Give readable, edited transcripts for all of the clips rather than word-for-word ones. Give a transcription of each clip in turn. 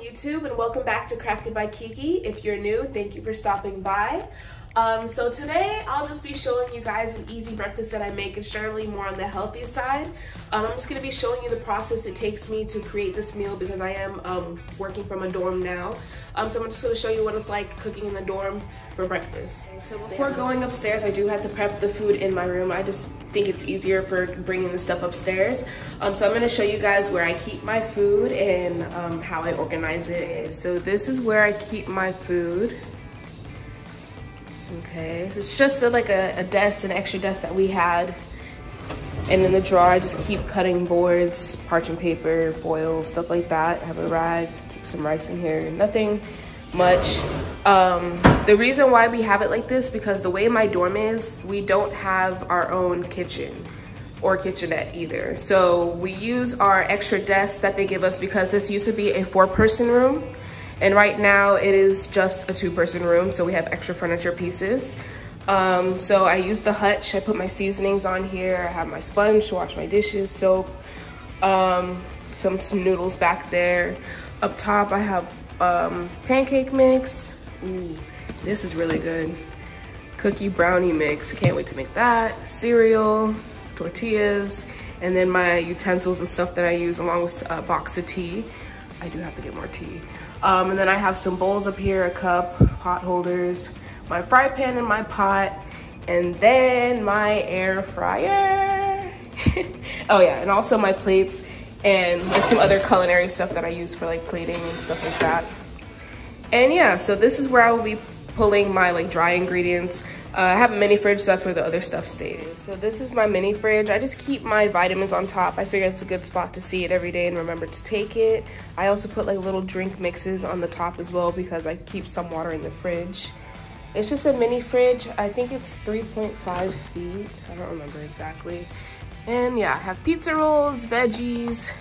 YouTube, and welcome back to Crafted by Kiki. If you're new, thank you for stopping by. So today I'll just be showing you guys an easy breakfast that I make. It's generally more on the healthy side. I'm just going to be showing you the process it takes me to create this meal because I am working from a dorm now. So I'm just going to show you what it's like cooking in the dorm for breakfast. So before going upstairs, I do have to prep the food in my room. I just think it's easier for bringing the stuff upstairs. So I'm going to show you guys where I keep my food and how I organize it. So this is where I keep my food. Okay, so it's just like a desk, an extra desk that we had. And in the drawer, I just keep cutting boards, parchment paper, foil, stuff like that. I have a rag, keep some rice in here, nothing much. The reason why we have it like this, because the way my dorm is, we don't have our own kitchen or kitchenette either. So we use our extra desk that they give us because this used to be a 4-person room. And right now it is just a 2-person room, so we have extra furniture pieces. So I use the hutch. I put my seasonings on here. I have my sponge to wash my dishes, soap, some noodles back there. Up top I have pancake mix. Ooh, this is really good. Cookie brownie mix. I can't wait to make that. Cereal, tortillas, and then my utensils and stuff that I use along with a box of tea. I do have to get more tea. And then I have some bowls up here, a cup, pot holders, my fry pan and my pot, and then my air fryer. Oh yeah, and also my plates and like some other culinary stuff that I use for like plating and stuff like that. And yeah, so this is where I will be pulling my like dry ingredients. I have a mini fridge, so that's where the other stuff stays. So this is my mini fridge. I just keep my vitamins on top. I figure it's a good spot to see it every day and remember to take it. I also put like little drink mixes on the top as well because I keep some water in the fridge. It's just a mini fridge. I think it's 3.5 feet. I don't remember exactly. And yeah, I have pizza rolls, veggies,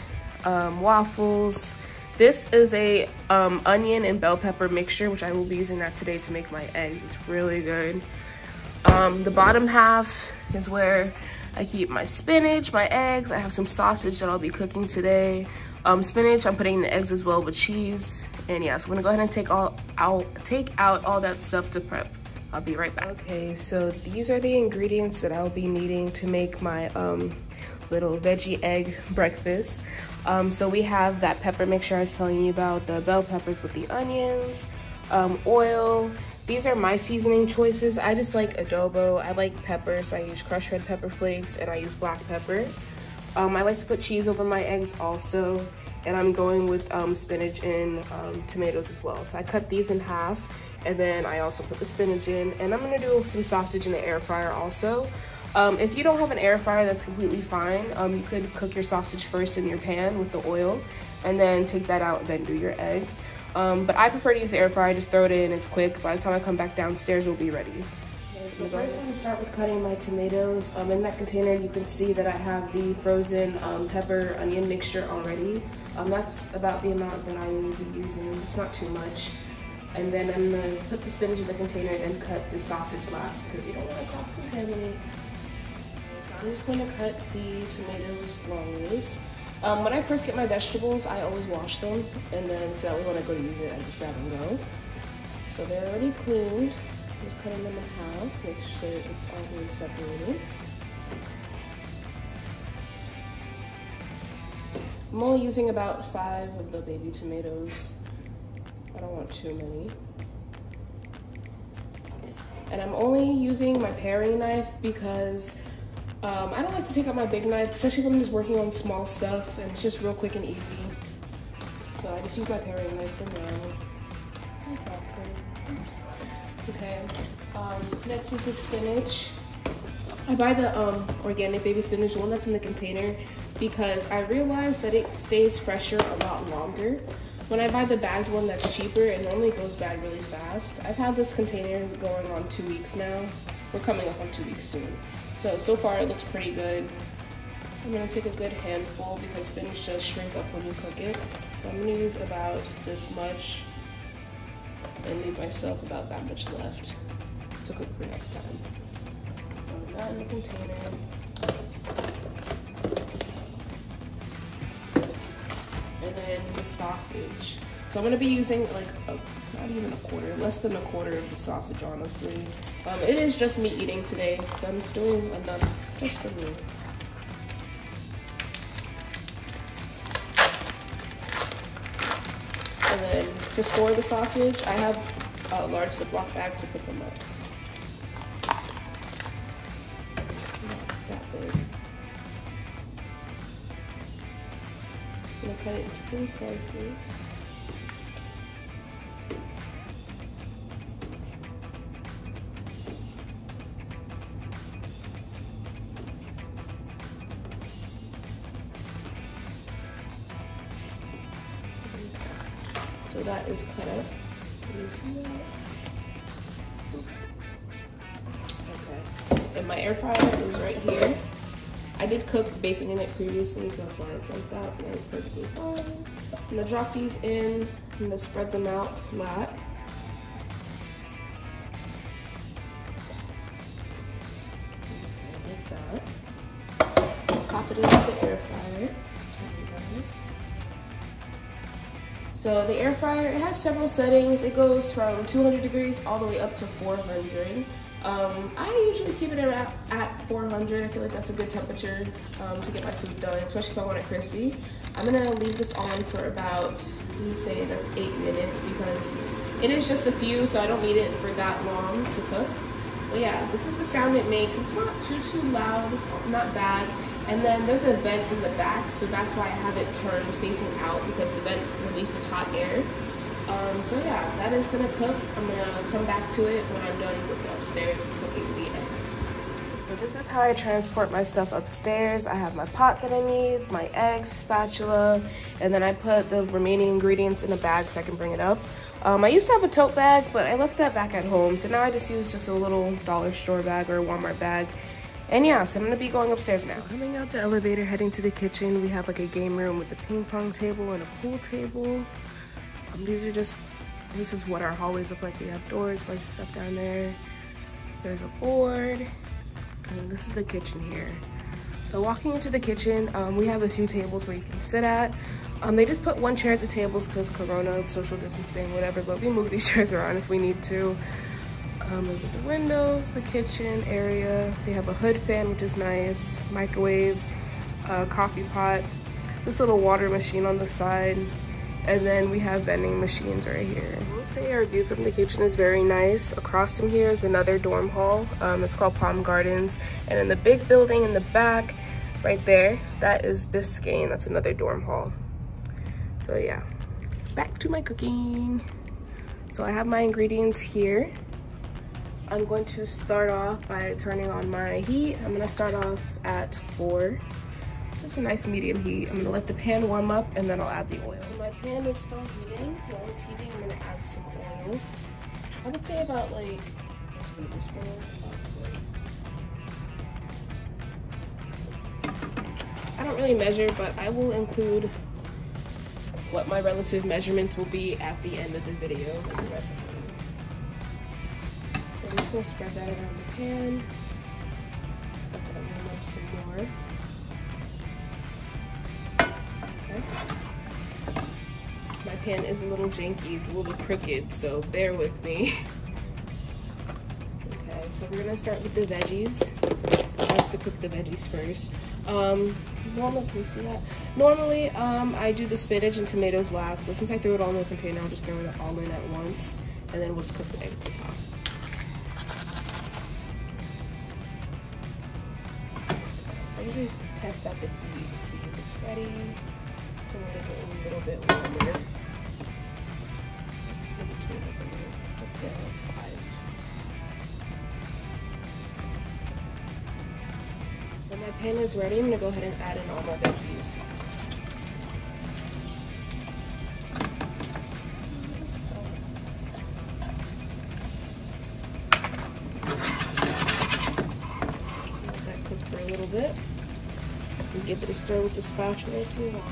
waffles. This is a onion and bell pepper mixture, which I will be using that today to make my eggs. It's really good. The bottom half is where I keep my spinach, my eggs. I have some sausage that I'll be cooking today. Spinach, I'm putting in the eggs as well with cheese. And yeah, so I'm gonna go ahead and take out all that stuff to prep. I'll be right back. Okay, so these are the ingredients that I'll be needing to make my little veggie egg breakfast. So we have that pepper mixture I was telling you about, the bell peppers with the onions, oil. These are my seasoning choices. I just like adobo. I like peppers. I use crushed red pepper flakes and I use black pepper. I like to put cheese over my eggs also. And I'm going with spinach and tomatoes as well. So I cut these in half and then I also put the spinach in. And I'm gonna do some sausage in the air fryer also. If you don't have an air fryer, that's completely fine. You could cook your sausage first in your pan with the oil and then take that out and then do your eggs. But I prefer to use the air fryer, just throw it in, it's quick. By the time I come back downstairs, it'll be ready. Okay, so first I'm gonna start with cutting my tomatoes. In that container, you can see that I have the frozen pepper onion mixture already. That's about the amount that I will be using, just not too much. And then I'm gonna put the spinach in the container and cut the sausage last because you don't want to cross-contaminate. So I'm just gonna cut the tomatoes long ways. When I first get my vegetables, I always wash them, and then so that way when I go to use it, I just grab and go. So they're already cleaned. I'm just cutting them in half, make sure it's all really separated. I'm only using about 5 of the baby tomatoes. I don't want too many. And I'm only using my paring knife because I don't like to take out my big knife, especially when I'm just working on small stuff and it's just real quick and easy. So I just use my paring knife for now. Oops. Okay, next is the spinach. I buy the organic baby spinach, the one that's in the container, because I realized that it stays fresher a lot longer. When I buy the bagged one that's cheaper, it normally goes bad really fast. I've had this container going on 2 weeks now. We're coming up on 2 weeks soon. So far it looks pretty good. I'm gonna take a good handful because spinach does shrink up when you cook it. So I'm gonna use about this much and leave myself about that much left to cook for next time. Put that in the container. And then the sausage. So I'm gonna be using like not even a quarter, less than a quarter of the sausage, honestly. It is just me eating today, so I'm just doing enough just for me. And then to store the sausage, I have large Ziploc bags to put them up. Not that big. I'm gonna cut it into thin slices. So that is cut up. Can you see that? Okay. And my air fryer is right here. I did cook bacon in it previously, so that's why it's like that. And that was perfectly fine. I'm gonna drop these in. I'm gonna spread them out flat. Like that. Pop it into the air fryer. So the air fryer, it has several settings. It goes from 200 degrees all the way up to 400. I usually keep it at 400. I feel like that's a good temperature to get my food done, especially if I want it crispy. I'm gonna leave this on for about, let me say that's 8 minutes, because it is just a few, so I don't need it for that long to cook. But yeah, this is the sound it makes. It's not too loud, it's not bad. And then there's a vent in the back, so that's why I have it turned facing out, because the vent releases hot air. So yeah, that is gonna cook. I'm gonna come back to it when I'm done with the upstairs cooking the eggs. So this is how I transport my stuff upstairs. I have my pot that I need, my eggs, spatula, and then I put the remaining ingredients in a bag so I can bring it up. I used to have a tote bag, but I left that back at home. So now I just use just a little dollar store bag or a Walmart bag. And yeah, so I'm gonna be going upstairs now. So coming out the elevator, heading to the kitchen, we have like a game room with a ping pong table and a pool table. This is what our hallways look like. We have doors, bunch of stuff down there. There's a board, and this is the kitchen here. So walking into the kitchen, we have a few tables where you can sit at. They just put one chair at the tables because Corona, social distancing, whatever, but we move these chairs around if we need to. Those are the windows, the kitchen area. They have a hood fan, which is nice, microwave, coffee pot, this little water machine on the side, and then we have vending machines right here. I will say our view from the kitchen is very nice. Across from here is another dorm hall. It's called Palm Gardens, and in the big building in the back, right there, that is Biscayne. That's another dorm hall. So yeah, back to my cooking. So I have my ingredients here. I'm going to start off by turning on my heat. I'm gonna start off at 4. Just a nice medium heat. I'm gonna let the pan warm up and then I'll add the oil. So my pan is still heating. While it's heating, I'm gonna add some oil. I would say about like a tablespoon. I don't really measure, but I will include what my relative measurements will be at the end of the video with the recipe. So I'm just gonna spread that around the pan. Let that warm up some more. Okay. My pan is a little janky, it's a little crooked, so bear with me. Okay, so we're gonna start with the veggies. I have to cook the veggies first. Normally, can you see that? Normally, I do the spinach and tomatoes last, but since I threw it all in the container, I'll just throw it all in at once, and then we'll just cook the eggs on top. So I usually test out the heat to see if it's ready. I'm gonna make it a little bit warmer. Maybe turn it up a little. Okay, like 5. So my pan is ready. I'm gonna go ahead and add in all my veggies. Let that cook for a little bit. You can give it a stir with the spatula if you want.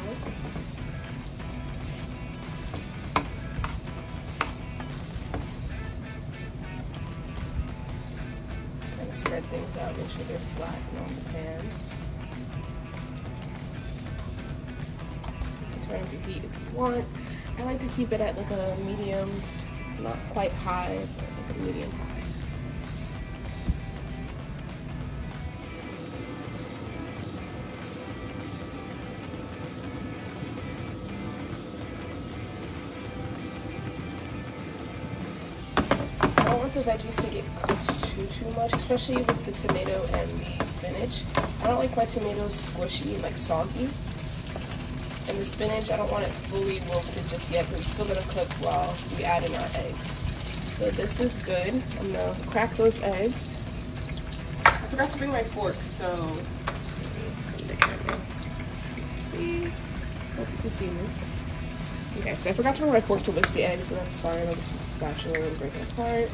Kind of spread things out, make sure they're flat and on the pan. Turn up the heat if you want. I like to keep it at like a medium, not quite high, but like a medium high. I don't want the veggies to get cooked too much, especially with the tomato and the spinach. I don't like my tomatoes squishy, like soggy. And the spinach, I don't want it fully wilted just yet, but it's still gonna cook while we add in our eggs. So this is good. I'm gonna crack those eggs. I forgot to bring my fork, so see, hope you can see me. Okay, so I forgot to bring my fork to whisk the eggs, but that's fine. I'll just use a spatula and break it apart.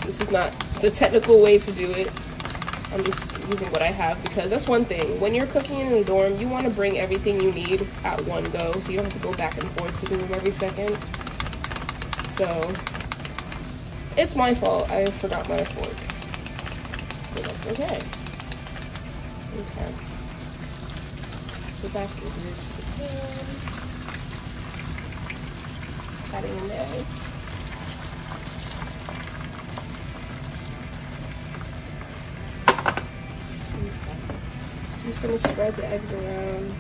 This is not the technical way to do it. I'm just using what I have because that's one thing. When you're cooking in a dorm, you want to bring everything you need at one go, so you don't have to go back and forth to the room every second. So it's my fault. I forgot my fork. But that's okay. Okay. So back over to the pan. Adding in the eggs. I'm just going to spread the eggs around.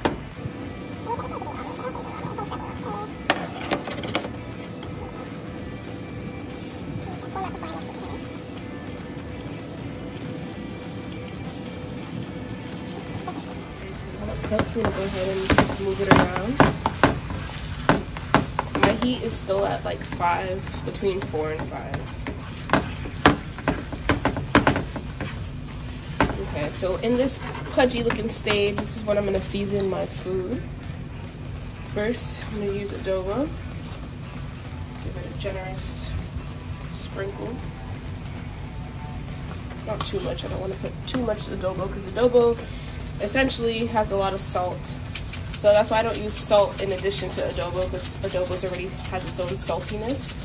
So now that cooks, I'm going to go ahead and move it around. My heat is still at like 5, between 4 and 5. Okay, so in this pudgy looking stage, this is when I'm going to season my food. First, I'm going to use adobo. Give it a generous sprinkle. Not too much. I don't want to put too much adobo because adobo essentially has a lot of salt. So that's why I don't use salt in addition to adobo, because adobo already has its own saltiness.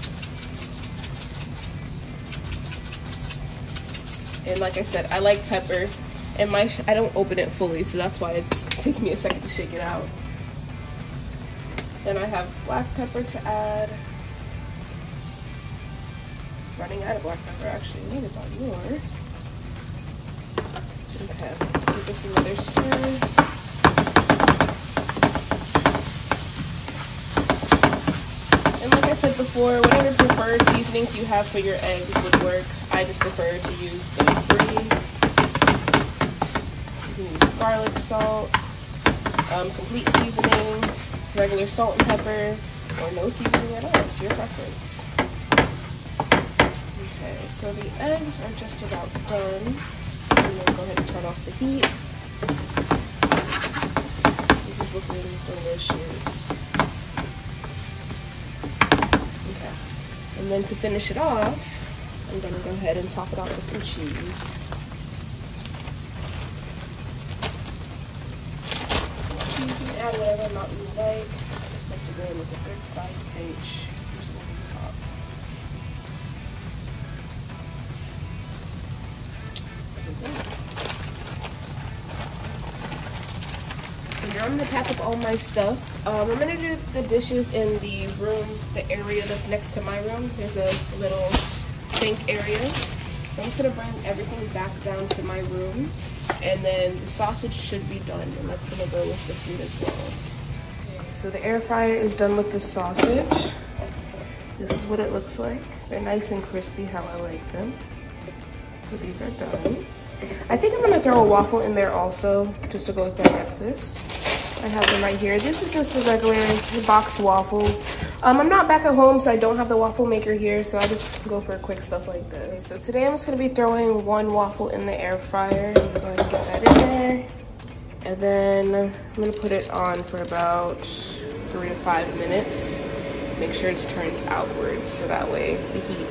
And like I said, I like pepper, and I don't open it fully, so that's why it's taking me a second to shake it out. Then I have black pepper to add. Running out of black pepper, actually. I need about more. Okay, give this another stir. And like I said before, whatever preferred seasonings you have for your eggs would work. I just prefer to use those 3. You can use garlic salt, complete seasoning, regular salt and pepper, or no seasoning at all. It's your preference. Okay, so the eggs are just about done. I'm going to go ahead and turn off the heat. This is looking delicious. Okay, and then to finish it off, I'm going to go ahead and top it off with some cheese. Cheese, you can add whatever amount you like. I just like to go in with a good size pinch. Just over the top. So here I'm going to pack up all my stuff. I'm going to do the dishes in the room, the area that's next to my room. There's a little sink area. So I'm just going to bring everything back down to my room. And then the sausage should be done, and that's going to go with the food as well. Okay, so the air fryer is done with the sausage. This is what it looks like. They're nice and crispy how I like them. So these are done. I think I'm gonna throw a waffle in there also, just to go with my breakfast. I have them right here. This is just a regular boxed waffles. I'm not back at home, so I don't have the waffle maker here, so I just go for quick stuff like this. So today I'm just gonna be throwing 1 waffle in the air fryer. I'm gonna go ahead and get that in there. And then I'm gonna put it on for about 3 to 5 minutes. Make sure it's turned outwards, so that way the heat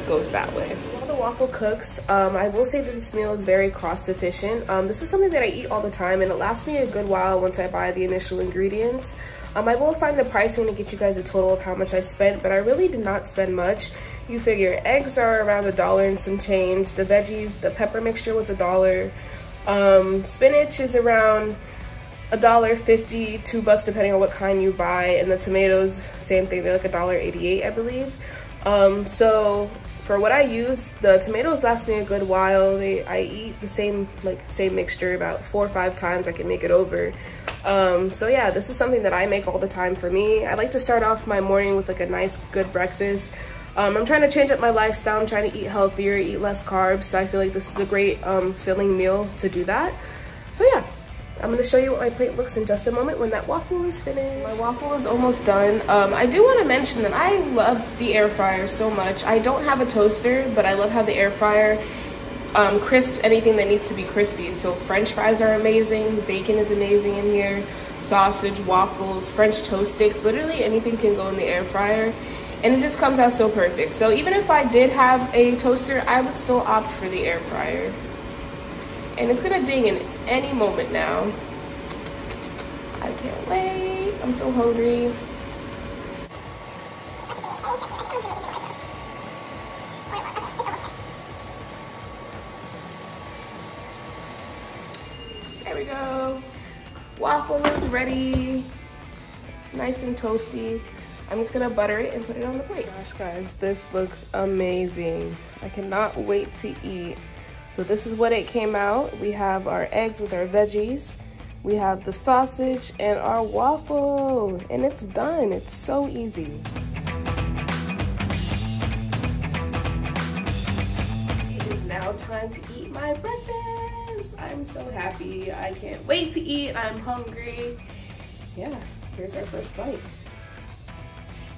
goes that way. So while the waffle cooks, I will say that this meal is very cost efficient. This is something that I eat all the time, and it lasts me a good while once I buy the initial ingredients. I will find the pricing to get you guys a total of how much I spent, but I really did not spend much. You figure eggs are around $1 and some change. The veggies, the pepper mixture was $1. Spinach is around $1.50, $2 depending on what kind you buy, and the tomatoes, same thing, they're like $1.88, I believe. So for what I use, the tomatoes last me a good while. I eat the same mixture about 4 or 5 times. I can make it over. So yeah, this is something that I make all the time for me. I like to start off my morning with like a nice good breakfast. I'm trying to change up my lifestyle. I'm trying to eat healthier, eat less carbs. So I feel like this is a great filling meal to do that. So yeah, I'm gonna show you what my plate looks in just a moment when that waffle is finished. My waffle is almost done. I do want to mention that I love the air fryer so much. I don't have a toaster, but I love how the air fryer crisps anything that needs to be crispy. So French fries are amazing, bacon is amazing in here, sausage, waffles, French toast sticks, literally anything can go in the air fryer. And it just comes out so perfect. So even if I did have a toaster, I would still opt for the air fryer. And it's gonna ding in any moment now. I can't wait. I'm so hungry. There we go. Waffle is ready. It's nice and toasty. I'm just gonna butter it and put it on the plate. Gosh guys, this looks amazing. I cannot wait to eat. So this is what it came out. We have our eggs with our veggies. We have the sausage and our waffle, and it's done. It's so easy. It is now time to eat my breakfast. I'm so happy. I can't wait to eat. I'm hungry. Yeah, here's our first bite.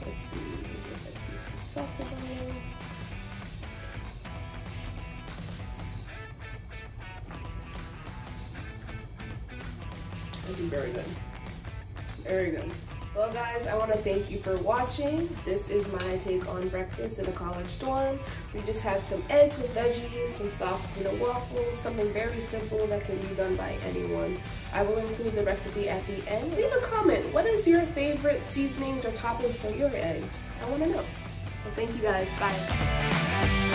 Let's see, get a piece of sausage on there. Looking very good. Very good. Well guys, I want to thank you for watching. This is my take on breakfast in a college dorm. We just had some eggs with veggies, some sausage and a waffle, something very simple that can be done by anyone. I will include the recipe at the end. Leave a comment. What is your favorite seasonings or toppings for your eggs? I want to know. Well, thank you guys. Bye.